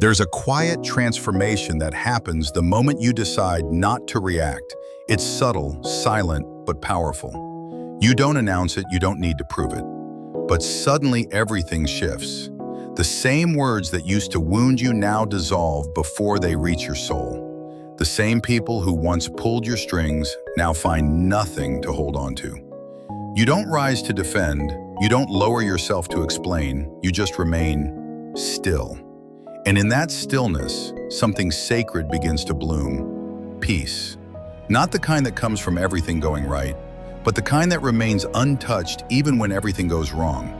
There's a quiet transformation that happens the moment you decide not to react. It's subtle, silent, but powerful. You don't announce it, you don't need to prove it. But suddenly everything shifts. The same words that used to wound you now dissolve before they reach your soul. The same people who once pulled your strings now find nothing to hold on to. You don't rise to defend, you don't lower yourself to explain, you just remain still. And in that stillness, something sacred begins to bloom. Peace. Not the kind that comes from everything going right, but the kind that remains untouched even when everything goes wrong.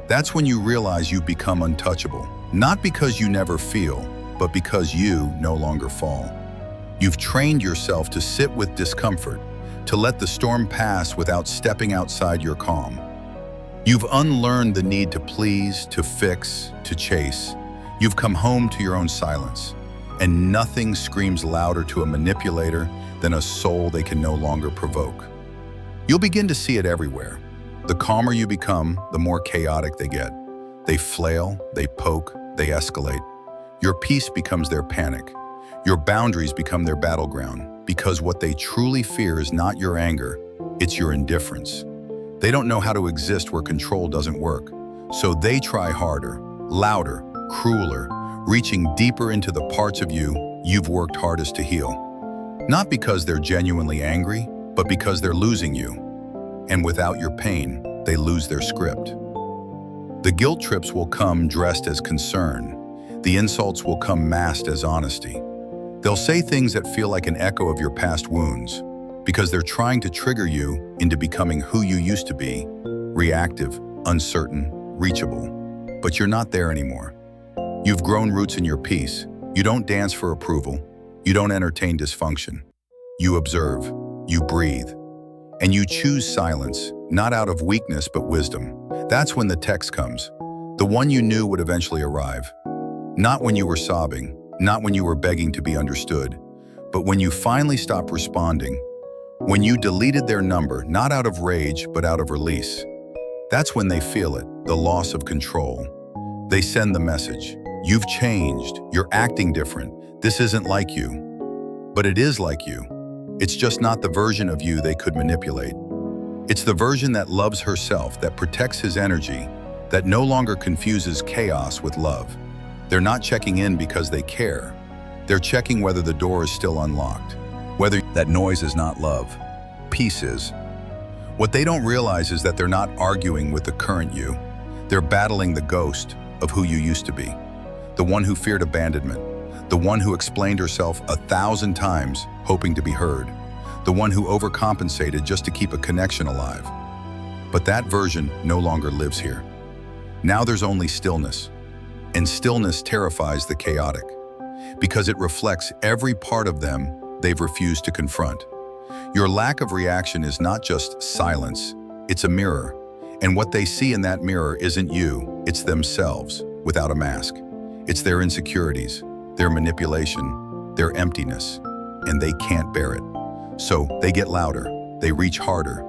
That's when you realize you've become untouchable, not because you never feel, but because you no longer fall. You've trained yourself to sit with discomfort, to let the storm pass without stepping outside your calm. You've unlearned the need to please, to fix, to chase. You've come home to your own silence, and nothing screams louder to a manipulator than a soul they can no longer provoke. You'll begin to see it everywhere. The calmer you become, the more chaotic they get. They flail, they poke, they escalate. Your peace becomes their panic. Your boundaries become their battleground, because what they truly fear is not your anger, it's your indifference. They don't know how to exist where control doesn't work, so they try harder, louder, crueler, reaching deeper into the parts of you you've worked hardest to heal. Not because they're genuinely angry, but because they're losing you. And without your pain, they lose their script. The guilt trips will come dressed as concern. The insults will come masked as honesty. They'll say things that feel like an echo of your past wounds, because they're trying to trigger you into becoming who you used to be, reactive, uncertain, reachable. But you're not there anymore. You've grown roots in your peace. You don't dance for approval. You don't entertain dysfunction. You observe, you breathe, and you choose silence, not out of weakness but wisdom. That's when the text comes, the one you knew would eventually arrive. Not when you were sobbing, not when you were begging to be understood, but when you finally stopped responding, when you deleted their number, not out of rage but out of release. That's when they feel it, the loss of control. They send the message, you've changed, you're acting different, this isn't like you. But it is like you. It's just not the version of you they could manipulate. It's the version that loves herself, that protects his energy, that no longer confuses chaos with love. They're not checking in because they care. They're checking whether the door is still unlocked, whether that noise is not love, peace is. What they don't realize is that they're not arguing with the current you. They're battling the ghost of who you used to be, the one who feared abandonment, the one who explained herself 1,000 times hoping to be heard, the one who overcompensated just to keep a connection alive. But that version no longer lives here. Now there's only stillness, and stillness terrifies the chaotic, because it reflects every part of them they've refused to confront. Your lack of reaction is not just silence, it's a mirror, and what they see in that mirror isn't you, it's themselves, without a mask. It's their insecurities, their manipulation, their emptiness, and they can't bear it. So they get louder, they reach harder,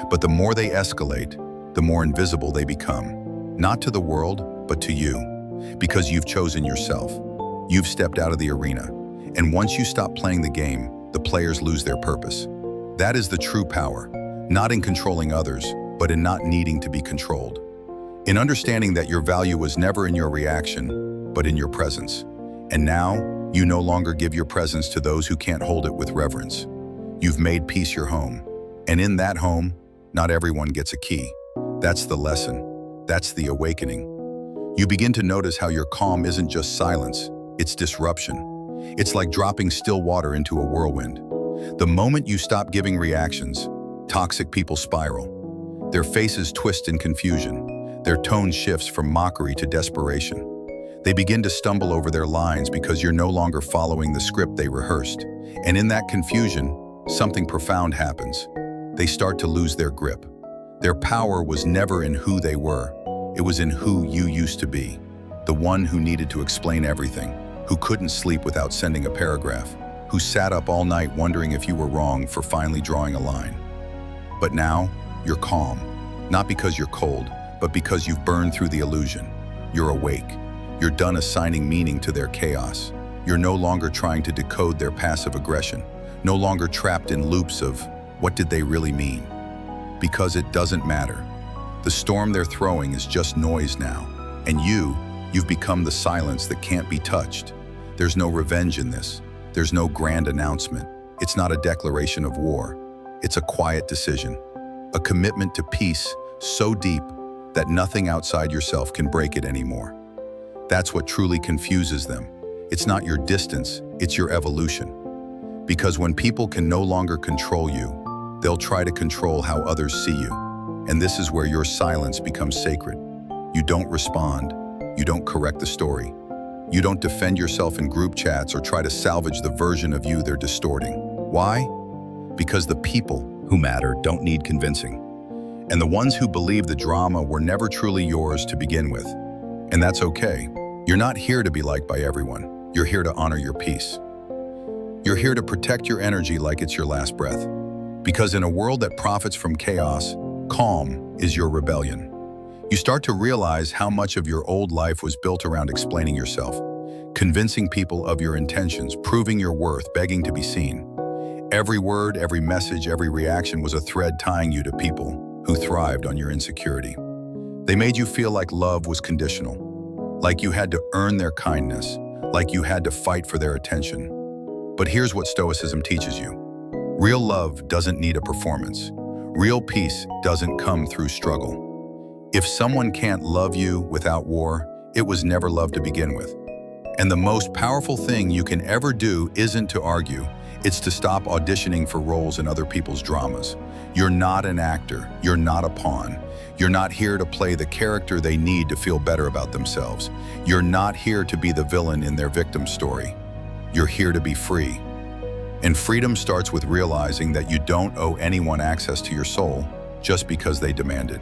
but the more they escalate, the more invisible they become. Not to the world, but to you, because you've chosen yourself. You've stepped out of the arena, and once you stop playing the game, the players lose their purpose. That is the true power, not in controlling others, but in not needing to be controlled. In understanding that your value was never in your reaction, but in your presence. And now, you no longer give your presence to those who can't hold it with reverence. You've made peace your home. And in that home, not everyone gets a key. That's the lesson. That's the awakening. You begin to notice how your calm isn't just silence, it's disruption. It's like dropping still water into a whirlwind. The moment you stop giving reactions, toxic people spiral. Their faces twist in confusion. Their tone shifts from mockery to desperation. They begin to stumble over their lines because you're no longer following the script they rehearsed. And in that confusion, something profound happens. They start to lose their grip. Their power was never in who they were. It was in who you used to be. The one who needed to explain everything, who couldn't sleep without sending a paragraph, who sat up all night wondering if you were wrong for finally drawing a line. But now, you're calm. Not because you're cold, but because you've burned through the illusion. You're awake. You're done assigning meaning to their chaos. You're no longer trying to decode their passive aggression, no longer trapped in loops of, what did they really mean? Because it doesn't matter. The storm they're throwing is just noise now, and you've become the silence that can't be touched. There's no revenge in this. There's no grand announcement. It's not a declaration of war. It's a quiet decision, a commitment to peace so deep that nothing outside yourself can break it anymore. That's what truly confuses them. It's not your distance, it's your evolution. Because when people can no longer control you, they'll try to control how others see you. And this is where your silence becomes sacred. You don't respond. You don't correct the story. You don't defend yourself in group chats or try to salvage the version of you they're distorting. Why? Because the people who matter don't need convincing. And the ones who believe the drama were never truly yours to begin with. And that's okay. You're not here to be liked by everyone. You're here to honor your peace. You're here to protect your energy like it's your last breath. Because in a world that profits from chaos, calm is your rebellion. You start to realize how much of your old life was built around explaining yourself, convincing people of your intentions, proving your worth, begging to be seen. Every word, every message, every reaction was a thread tying you to people who thrived on your insecurity. They made you feel like love was conditional, like you had to earn their kindness, like you had to fight for their attention. But here's what Stoicism teaches you. Real love doesn't need a performance. Real peace doesn't come through struggle. If someone can't love you without war, it was never love to begin with. And the most powerful thing you can ever do isn't to argue, it's to stop auditioning for roles in other people's dramas. You're not an actor, you're not a pawn. You're not here to play the character they need to feel better about themselves. You're not here to be the villain in their victim story. You're here to be free. And freedom starts with realizing that you don't owe anyone access to your soul just because they demand it.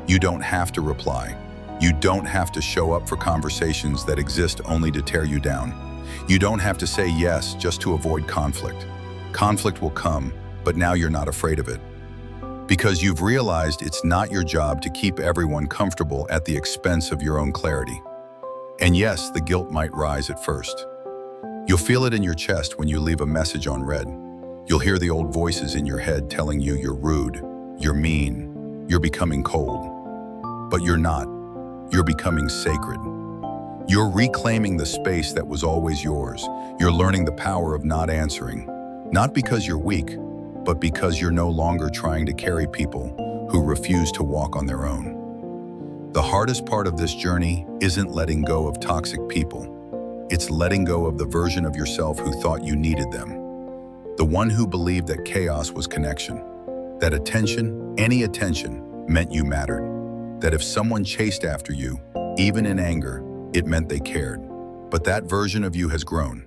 You don't have to reply. You don't have to show up for conversations that exist only to tear you down. You don't have to say yes just to avoid conflict. Conflict will come, but now you're not afraid of it. Because you've realized it's not your job to keep everyone comfortable at the expense of your own clarity. And yes, the guilt might rise at first. You'll feel it in your chest when you leave a message unread. You'll hear the old voices in your head telling you you're rude, you're mean, you're becoming cold. But you're not. You're becoming sacred. You're reclaiming the space that was always yours. You're learning the power of not answering, not because you're weak, but because you're no longer trying to carry people who refuse to walk on their own. The hardest part of this journey isn't letting go of toxic people. It's letting go of the version of yourself who thought you needed them. The one who believed that chaos was connection, that attention, any attention, meant you mattered. That if someone chased after you, even in anger, it meant they cared. But that version of you has grown.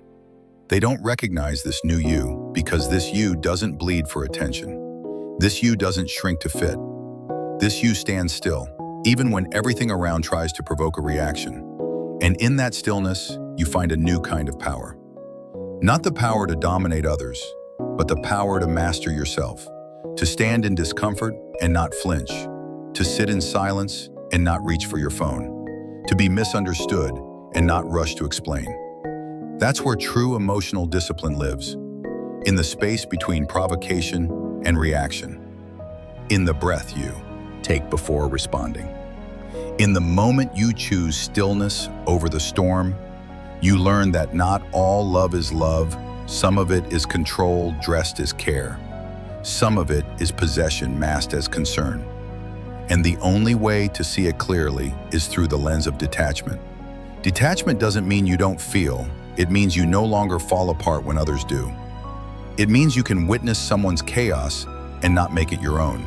They don't recognize this new you because this you doesn't bleed for attention. This you doesn't shrink to fit. This you stands still, even when everything around tries to provoke a reaction. And in that stillness, you find a new kind of power. Not the power to dominate others, but the power to master yourself, to stand in discomfort and not flinch, to sit in silence and not reach for your phone, to be misunderstood and not rush to explain. That's where true emotional discipline lives, in the space between provocation and reaction, in the breath you take before responding. In the moment you choose stillness over the storm, you learn that not all love is love. Some of it is control dressed as care. Some of it is possession masked as concern. And the only way to see it clearly is through the lens of detachment. Detachment doesn't mean you don't feel. It means you no longer fall apart when others do. It means you can witness someone's chaos and not make it your own.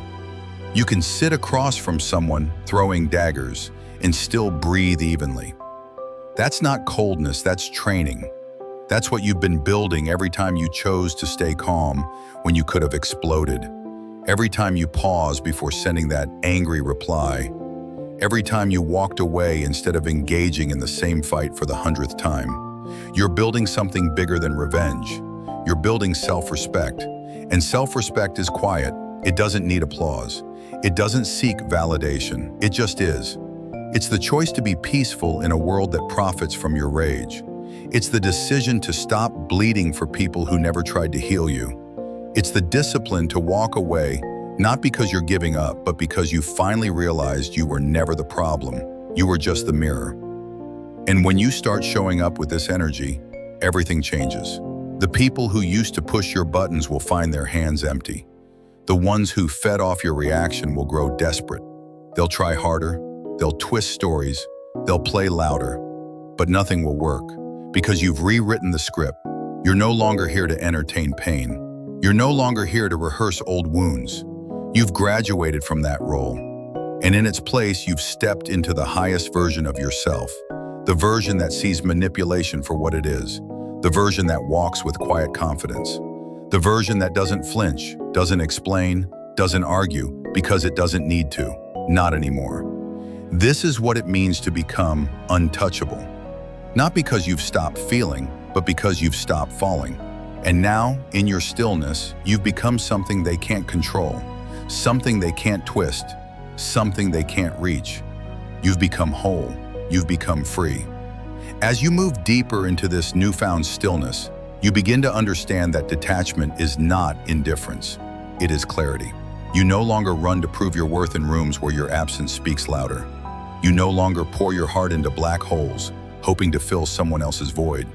You can sit across from someone throwing daggers and still breathe evenly. That's not coldness, that's training. That's what you've been building every time you chose to stay calm when you could have exploded. Every time you paused before sending that angry reply. Every time you walked away instead of engaging in the same fight for the 100th time. You're building something bigger than revenge. You're building self-respect. And self-respect is quiet. It doesn't need applause. It doesn't seek validation. It just is. It's the choice to be peaceful in a world that profits from your rage. It's the decision to stop bleeding for people who never tried to heal you. It's the discipline to walk away, not because you're giving up, but because you finally realized you were never the problem. You were just the mirror. And when you start showing up with this energy, everything changes. The people who used to push your buttons will find their hands empty. The ones who fed off your reaction will grow desperate. They'll try harder, they'll twist stories, they'll play louder, but nothing will work because you've rewritten the script. You're no longer here to entertain pain. You're no longer here to rehearse old wounds. You've graduated from that role. And in its place, you've stepped into the highest version of yourself, the version that sees manipulation for what it is, the version that walks with quiet confidence, the version that doesn't flinch, doesn't explain, doesn't argue because it doesn't need to, not anymore. This is what it means to become untouchable. Not because you've stopped feeling, but because you've stopped falling. And now, in your stillness, you've become something they can't control, something they can't twist, something they can't reach. You've become whole. You've become free. As you move deeper into this newfound stillness, you begin to understand that detachment is not indifference. It is clarity. You no longer run to prove your worth in rooms where your absence speaks louder. You no longer pour your heart into black holes, hoping to fill someone else's void.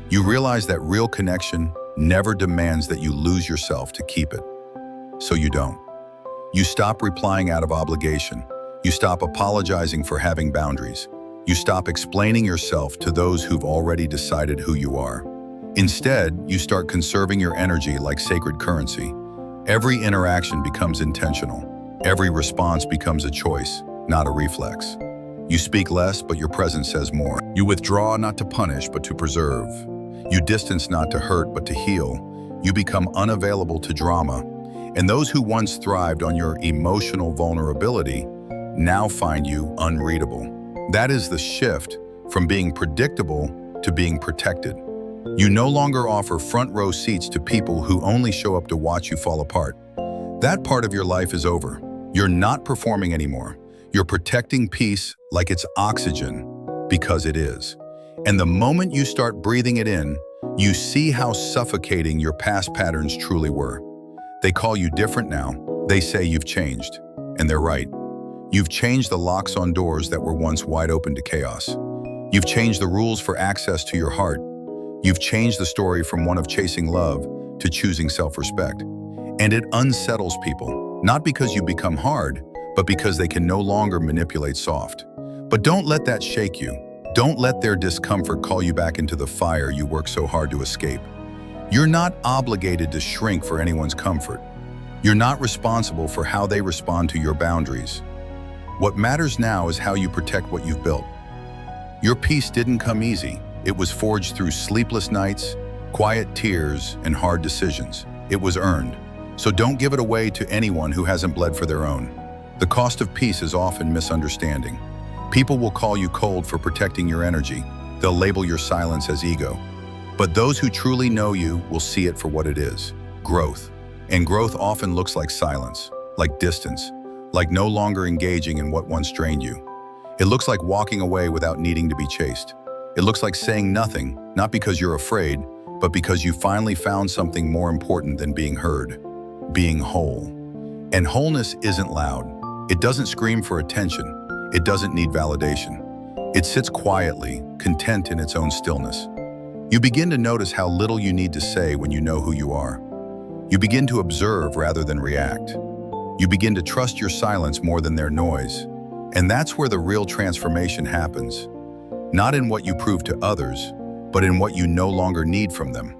You realize that real connection never demands that you lose yourself to keep it. So you don't. You stop replying out of obligation. You stop apologizing for having boundaries. You stop explaining yourself to those who've already decided who you are. Instead, you start conserving your energy like sacred currency. Every interaction becomes intentional. Every response becomes a choice, not a reflex. You speak less, but your presence says more. You withdraw not to punish, but to preserve. You distance not to hurt, but to heal. You become unavailable to drama. And those who once thrived on your emotional vulnerability now find you unreadable. That is the shift from being predictable to being protected. You no longer offer front row seats to people who only show up to watch you fall apart. That part of your life is over. You're not performing anymore. You're protecting peace like it's oxygen, because it is. And the moment you start breathing it in, you see how suffocating your past patterns truly were. They call you different now. They say you've changed. And they're right. You've changed the locks on doors that were once wide open to chaos. You've changed the rules for access to your heart. You've changed the story from one of chasing love to choosing self-respect. And it unsettles people, not because you become hard, but because they can no longer manipulate soft. But don't let that shake you. Don't let their discomfort call you back into the fire you work so hard to escape. You're not obligated to shrink for anyone's comfort. You're not responsible for how they respond to your boundaries. What matters now is how you protect what you've built. Your peace didn't come easy. It was forged through sleepless nights, quiet tears, and hard decisions. It was earned. So don't give it away to anyone who hasn't bled for their own. The cost of peace is often misunderstanding. People will call you cold for protecting your energy. They'll label your silence as ego. But those who truly know you will see it for what it is, growth. And growth often looks like silence, like distance, like no longer engaging in what once drained you. It looks like walking away without needing to be chased. It looks like saying nothing, not because you're afraid, but because you finally found something more important than being heard, being whole. And wholeness isn't loud. It doesn't scream for attention. It doesn't need validation. It sits quietly, content in its own stillness. You begin to notice how little you need to say when you know who you are. You begin to observe rather than react. You begin to trust your silence more than their noise. And that's where the real transformation happens. Not in what you prove to others, but in what you no longer need from them.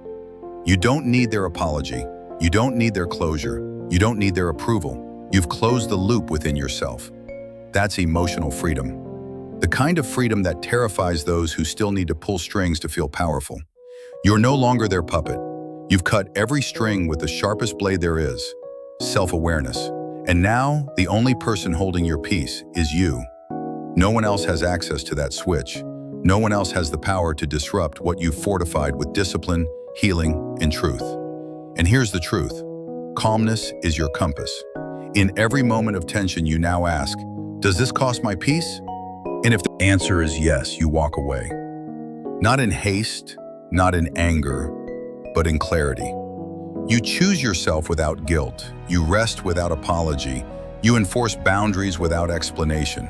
You don't need their apology. You don't need their closure. You don't need their approval. You've closed the loop within yourself. That's emotional freedom. The kind of freedom that terrifies those who still need to pull strings to feel powerful. You're no longer their puppet. You've cut every string with the sharpest blade there is, self-awareness. And now, the only person holding your peace is you. No one else has access to that switch. No one else has the power to disrupt what you've fortified with discipline, healing, and truth. And here's the truth. Calmness is your compass. In every moment of tension, you now ask, does this cost my peace? And if the answer is yes, you walk away. Not in haste, not in anger, but in clarity. You choose yourself without guilt. You rest without apology. You enforce boundaries without explanation.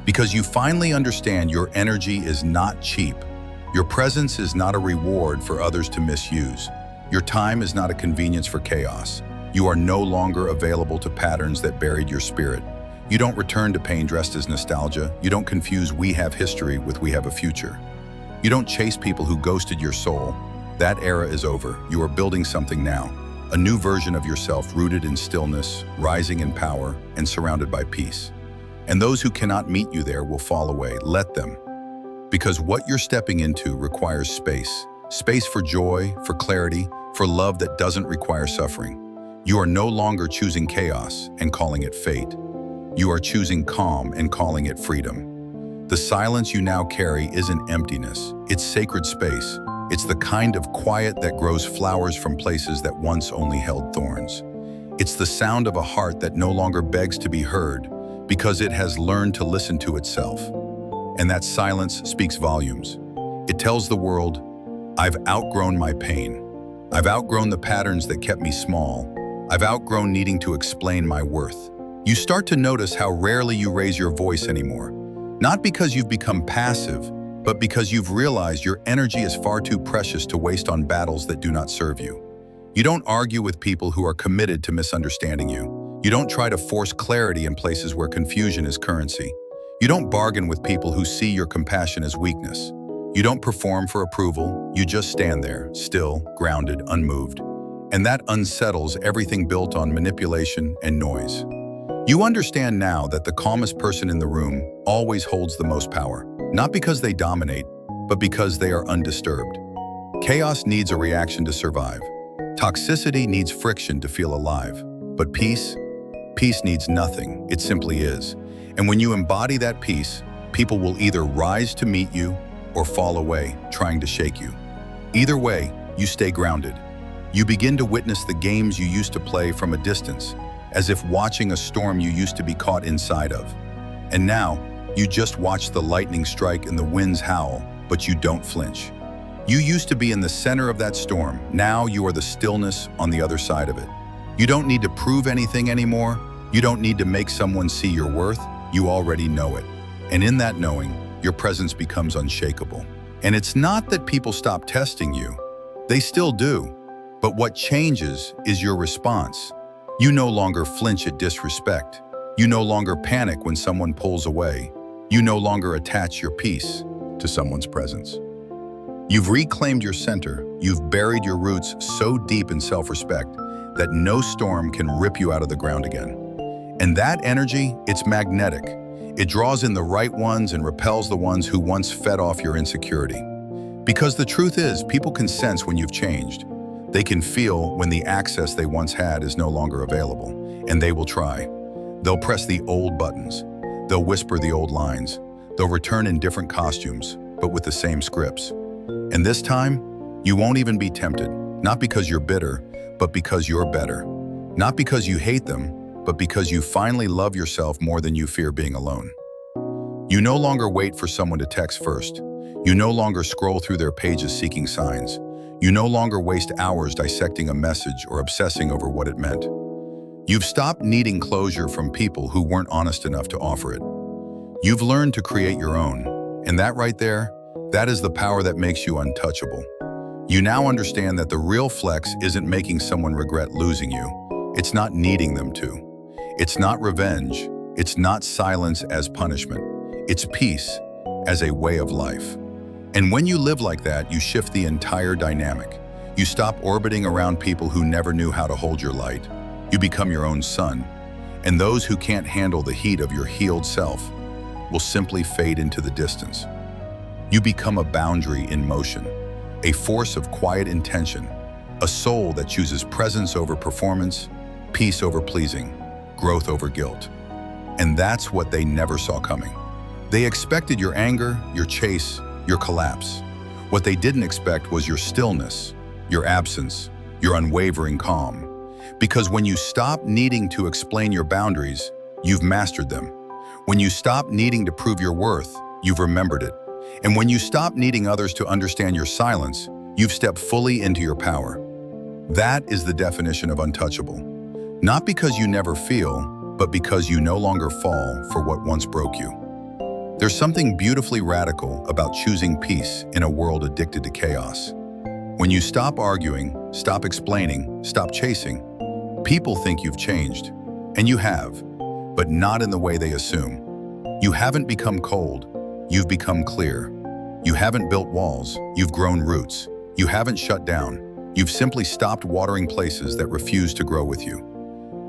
Because you finally understand your energy is not cheap. Your presence is not a reward for others to misuse. Your time is not a convenience for chaos. You are no longer available to patterns that buried your spirit. You don't return to pain dressed as nostalgia. You don't confuse "we have history" with "we have a future." You don't chase people who ghosted your soul. That era is over. You are building something now. A new version of yourself rooted in stillness, rising in power, and surrounded by peace. And those who cannot meet you there will fall away. Let them. Because what you're stepping into requires space. Space for joy, for clarity, for love that doesn't require suffering. You are no longer choosing chaos and calling it fate. You are choosing calm and calling it freedom. The silence you now carry isn't emptiness. It's sacred space. It's the kind of quiet that grows flowers from places that once only held thorns. It's the sound of a heart that no longer begs to be heard because it has learned to listen to itself. And that silence speaks volumes. It tells the world, I've outgrown my pain. I've outgrown the patterns that kept me small. I've outgrown needing to explain my worth. You start to notice how rarely you raise your voice anymore. Not because you've become passive, but because you've realized your energy is far too precious to waste on battles that do not serve you. You don't argue with people who are committed to misunderstanding you. You don't try to force clarity in places where confusion is currency. You don't bargain with people who see your compassion as weakness. You don't perform for approval. You just stand there, still, grounded, unmoved. And that unsettles everything built on manipulation and noise. You understand now that the calmest person in the room always holds the most power. Not because they dominate, but because they are undisturbed. Chaos needs a reaction to survive. Toxicity needs friction to feel alive. But peace needs nothing. It simply is. And when you embody that peace, people will either rise to meet you or fall away, trying to shake you. Either way, you stay grounded. You begin to witness the games you used to play from a distance, as if watching a storm you used to be caught inside of. And now, you just watch the lightning strike and the winds howl, but you don't flinch. You used to be in the center of that storm. Now you are the stillness on the other side of it. You don't need to prove anything anymore. You don't need to make someone see your worth. You already know it. And in that knowing, your presence becomes unshakable. And it's not that people stop testing you. They still do. But what changes is your response. You no longer flinch at disrespect. You no longer panic when someone pulls away. You no longer attach your peace to someone's presence. You've reclaimed your center. You've buried your roots so deep in self-respect that no storm can rip you out of the ground again. And that energy, it's magnetic. It draws in the right ones and repels the ones who once fed off your insecurity. Because the truth is, people can sense when you've changed. They can feel when the access they once had is no longer available, and they will try. They'll press the old buttons. They'll whisper the old lines. They'll return in different costumes, but with the same scripts. And this time, you won't even be tempted, not because you're bitter, but because you're better. Not because you hate them, but because you finally love yourself more than you fear being alone. You no longer wait for someone to text first. You no longer scroll through their pages seeking signs. You no longer waste hours dissecting a message or obsessing over what it meant. You've stopped needing closure from people who weren't honest enough to offer it. You've learned to create your own, and that right there, that is the power that makes you untouchable. You now understand that the real flex isn't making someone regret losing you. It's not needing them to. It's not revenge. It's not silence as punishment. It's peace as a way of life. And when you live like that, you shift the entire dynamic. You stop orbiting around people who never knew how to hold your light. You become your own sun. And those who can't handle the heat of your healed self will simply fade into the distance. You become a boundary in motion, a force of quiet intention, a soul that chooses presence over performance, peace over pleasing, growth over guilt. And that's what they never saw coming. They expected your anger, your chase, your collapse. What they didn't expect was your stillness, your absence, your unwavering calm. Because when you stop needing to explain your boundaries, you've mastered them. When you stop needing to prove your worth, You've remembered it. And when you stop needing others to understand your silence, you've stepped fully into your power. That is the definition of untouchable. Not because you never feel, but because you no longer fall for what once broke you. There's something beautifully radical about choosing peace in a world addicted to chaos. When you stop arguing, stop explaining, stop chasing, people think you've changed. And you have, but not in the way they assume. You haven't become cold, you've become clear. You haven't built walls, you've grown roots. You haven't shut down, you've simply stopped watering places that refuse to grow with you.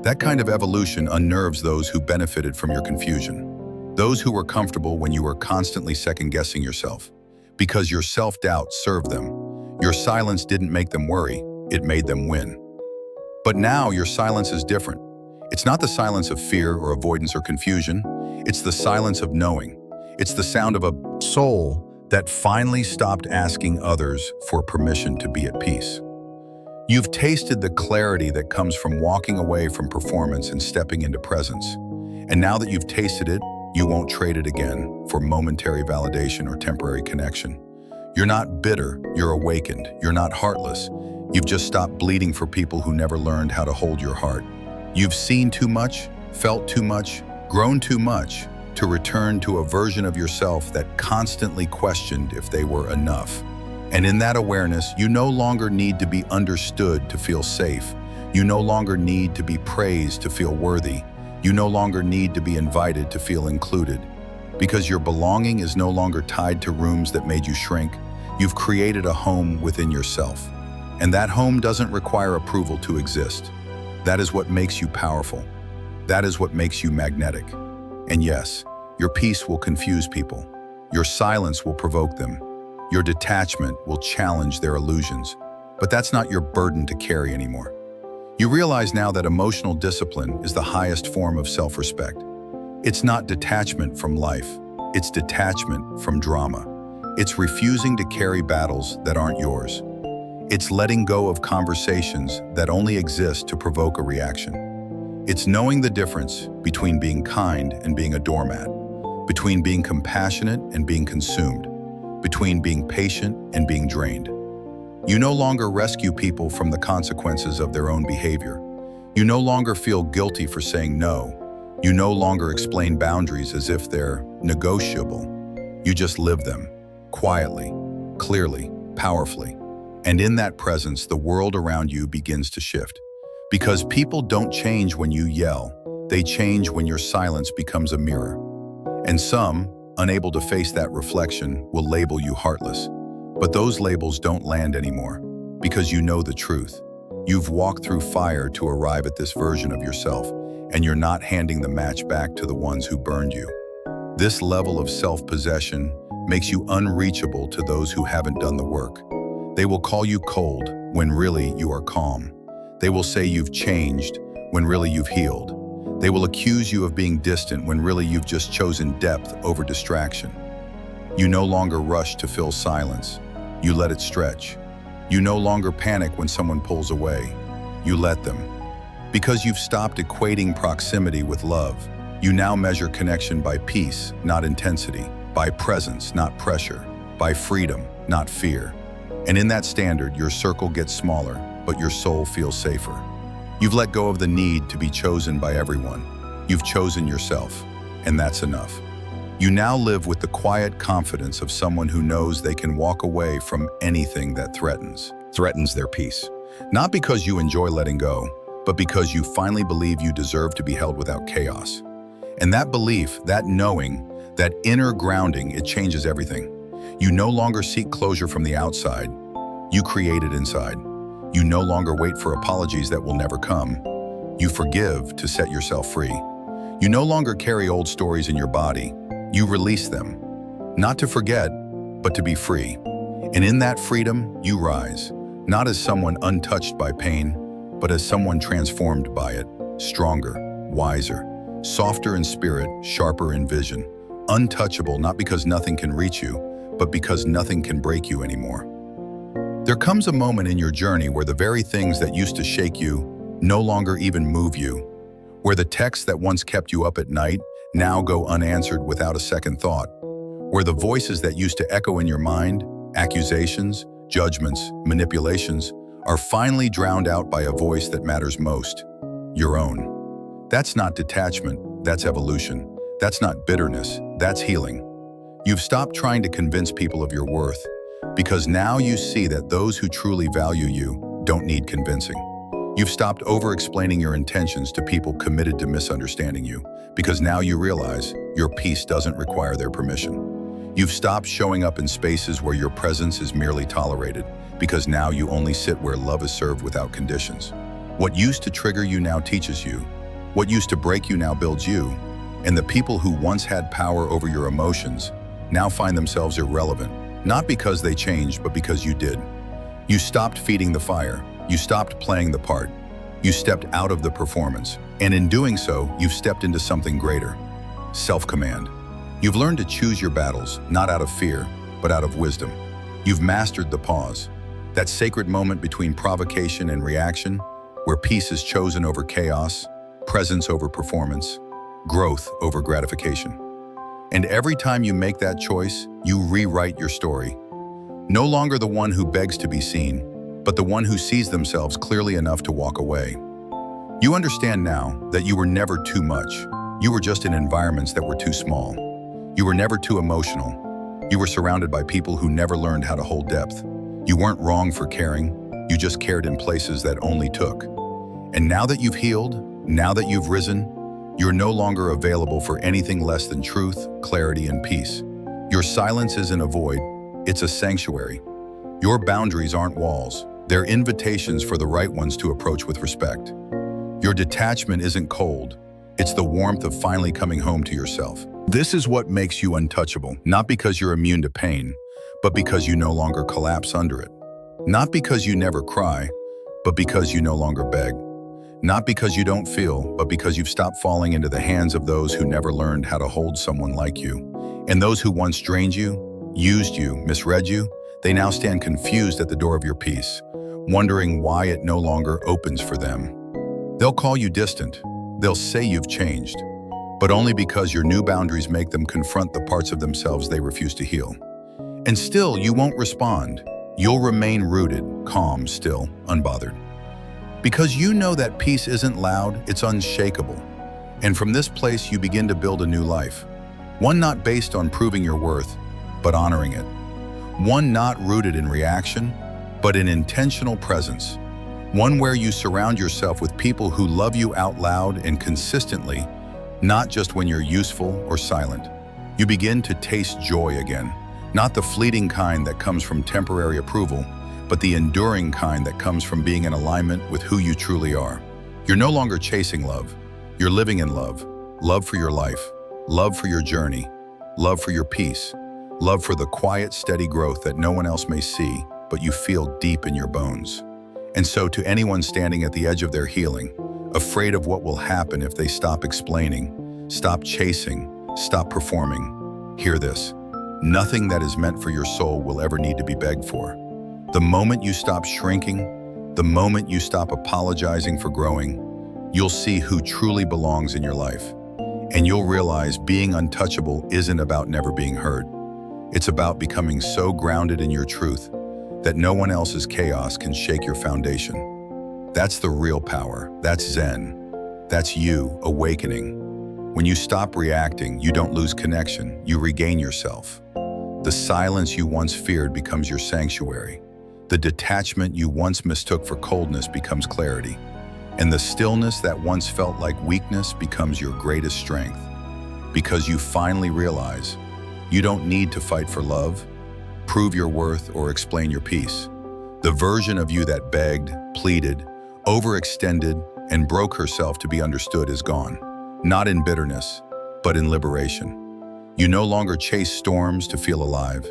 That kind of evolution unnerves those who benefited from your confusion. Those who were comfortable when you were constantly second-guessing yourself. Because your self-doubt served them. Your silence didn't make them worry, it made them win. But now your silence is different. It's not the silence of fear or avoidance or confusion. It's the silence of knowing. It's the sound of a soul that finally stopped asking others for permission to be at peace. You've tasted the clarity that comes from walking away from performance and stepping into presence. And now that you've tasted it, you won't trade it again for momentary validation or temporary connection. You're not bitter, you're awakened. You're not heartless. You've just stopped bleeding for people who never learned how to hold your heart. You've seen too much, felt too much, grown too much to return to a version of yourself that constantly questioned if they were enough. And in that awareness, you no longer need to be understood to feel safe. You no longer need to be praised to feel worthy. You no longer need to be invited to feel included. Because your belonging is no longer tied to rooms that made you shrink. You've created a home within yourself. And that home doesn't require approval to exist. That is what makes you powerful. That is what makes you magnetic. And yes, your peace will confuse people. Your silence will provoke them. Your detachment will challenge their illusions. But that's not your burden to carry anymore. You realize now that emotional discipline is the highest form of self-respect. It's not detachment from life. It's detachment from drama. It's refusing to carry battles that aren't yours. It's letting go of conversations that only exist to provoke a reaction. It's knowing the difference between being kind and being a doormat, between being compassionate and being consumed, between being patient and being drained. You no longer rescue people from the consequences of their own behavior. You no longer feel guilty for saying no. You no longer explain boundaries as if they're negotiable. You just live them, quietly, clearly, powerfully. And in that presence, the world around you begins to shift. Because people don't change when you yell, they change when your silence becomes a mirror. And some, unable to face that reflection, will label you heartless. But those labels don't land anymore, because you know the truth. You've walked through fire to arrive at this version of yourself, and you're not handing the match back to the ones who burned you. This level of self-possession makes you unreachable to those who haven't done the work. They will call you cold when really you are calm. They will say you've changed when really you've healed. They will accuse you of being distant when really you've just chosen depth over distraction. You no longer rush to fill silence. You let it stretch. You no longer panic when someone pulls away. You let them. Because you've stopped equating proximity with love, you now measure connection by peace, not intensity, by presence, not pressure, by freedom, not fear. And in that standard, your circle gets smaller, but your soul feels safer. You've let go of the need to be chosen by everyone. You've chosen yourself, and that's enough. You now live with the quiet confidence of someone who knows they can walk away from anything that threatens their peace. Not because you enjoy letting go, but because you finally believe you deserve to be held without chaos. And that belief, that knowing, that inner grounding, it changes everything. You no longer seek closure from the outside. You create it inside. You no longer wait for apologies that will never come. You forgive to set yourself free. You no longer carry old stories in your body. You release them. Not to forget, but to be free. And in that freedom, you rise, not as someone untouched by pain, but as someone transformed by it, stronger, wiser, softer in spirit, sharper in vision, untouchable not because nothing can reach you, but because nothing can break you anymore. There comes a moment in your journey where the very things that used to shake you no longer even move you, where the texts that once kept you up at night now go unanswered without a second thought, where the voices that used to echo in your mind, accusations, judgments, manipulations, are finally drowned out by a voice that matters most, your own. That's not detachment, that's evolution. That's not bitterness, that's healing. You've stopped trying to convince people of your worth, because now you see that those who truly value you don't need convincing. You've stopped over-explaining your intentions to people committed to misunderstanding you, because now you realize your peace doesn't require their permission. You've stopped showing up in spaces where your presence is merely tolerated, because now you only sit where love is served without conditions. What used to trigger you now teaches you. What used to break you now builds you. And the people who once had power over your emotions now find themselves irrelevant, not because they changed, but because you did. You stopped feeding the fire. You stopped playing the part. You stepped out of the performance. And in doing so, you've stepped into something greater. Self-command. You've learned to choose your battles, not out of fear, but out of wisdom. You've mastered the pause, that sacred moment between provocation and reaction, where peace is chosen over chaos, presence over performance, growth over gratification. And every time you make that choice, you rewrite your story. No longer the one who begs to be seen, but the one who sees themselves clearly enough to walk away. You understand now that you were never too much. You were just in environments that were too small. You were never too emotional. You were surrounded by people who never learned how to hold depth. You weren't wrong for caring. You just cared in places that only took. And now that you've healed, now that you've risen, you're no longer available for anything less than truth, clarity, and peace. Your silence isn't a void, it's a sanctuary. Your boundaries aren't walls, they're invitations for the right ones to approach with respect. Your detachment isn't cold, it's the warmth of finally coming home to yourself. This is what makes you untouchable, not because you're immune to pain, but because you no longer collapse under it. Not because you never cry, but because you no longer beg. Not because you don't feel, but because you've stopped falling into the hands of those who never learned how to hold someone like you. And those who once drained you, used you, misread you, they now stand confused at the door of your peace, wondering why it no longer opens for them. They'll call you distant. They'll say you've changed, but only because your new boundaries make them confront the parts of themselves they refuse to heal. And still, you won't respond. You'll remain rooted, calm, still, unbothered. Because you know that peace isn't loud, it's unshakable. And from this place, you begin to build a new life. One not based on proving your worth, but honoring it. One not rooted in reaction, but in intentional presence. One where you surround yourself with people who love you out loud and consistently, not just when you're useful or silent. You begin to taste joy again, not the fleeting kind that comes from temporary approval, but the enduring kind that comes from being in alignment with who you truly are. You're no longer chasing love. You're living in love. Love for your life. Love for your journey. Love for your peace. Love for the quiet, steady growth that no one else may see, but you feel deep in your bones. And so to anyone standing at the edge of their healing, afraid of what will happen if they stop explaining, stop chasing, stop performing, hear this. Nothing that is meant for your soul will ever need to be begged for. The moment you stop shrinking, the moment you stop apologizing for growing, you'll see who truly belongs in your life. And you'll realize being untouchable isn't about never being heard. It's about becoming so grounded in your truth that no one else's chaos can shake your foundation. That's the real power. That's Zen. That's you awakening. When you stop reacting, you don't lose connection. You regain yourself. The silence you once feared becomes your sanctuary. The detachment you once mistook for coldness becomes clarity. And the stillness that once felt like weakness becomes your greatest strength. Because you finally realize you don't need to fight for love, prove your worth, or explain your peace. The version of you that begged, pleaded, overextended, and broke herself to be understood is gone. Not in bitterness, but in liberation. You no longer chase storms to feel alive.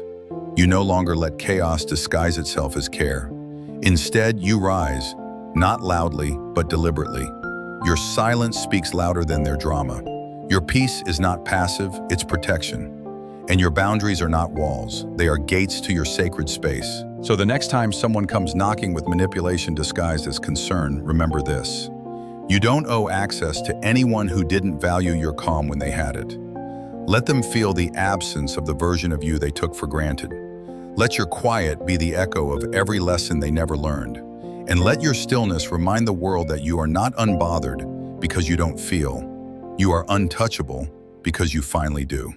You no longer let chaos disguise itself as care. Instead, you rise, not loudly, but deliberately. Your silence speaks louder than their drama. Your peace is not passive, it's protection. And your boundaries are not walls, they are gates to your sacred space. So the next time someone comes knocking with manipulation disguised as concern, remember this. You don't owe access to anyone who didn't value your calm when they had it. Let them feel the absence of the version of you they took for granted. Let your quiet be the echo of every lesson they never learned. And let your stillness remind the world that you are not unbothered because you don't feel. You are untouchable because you finally do.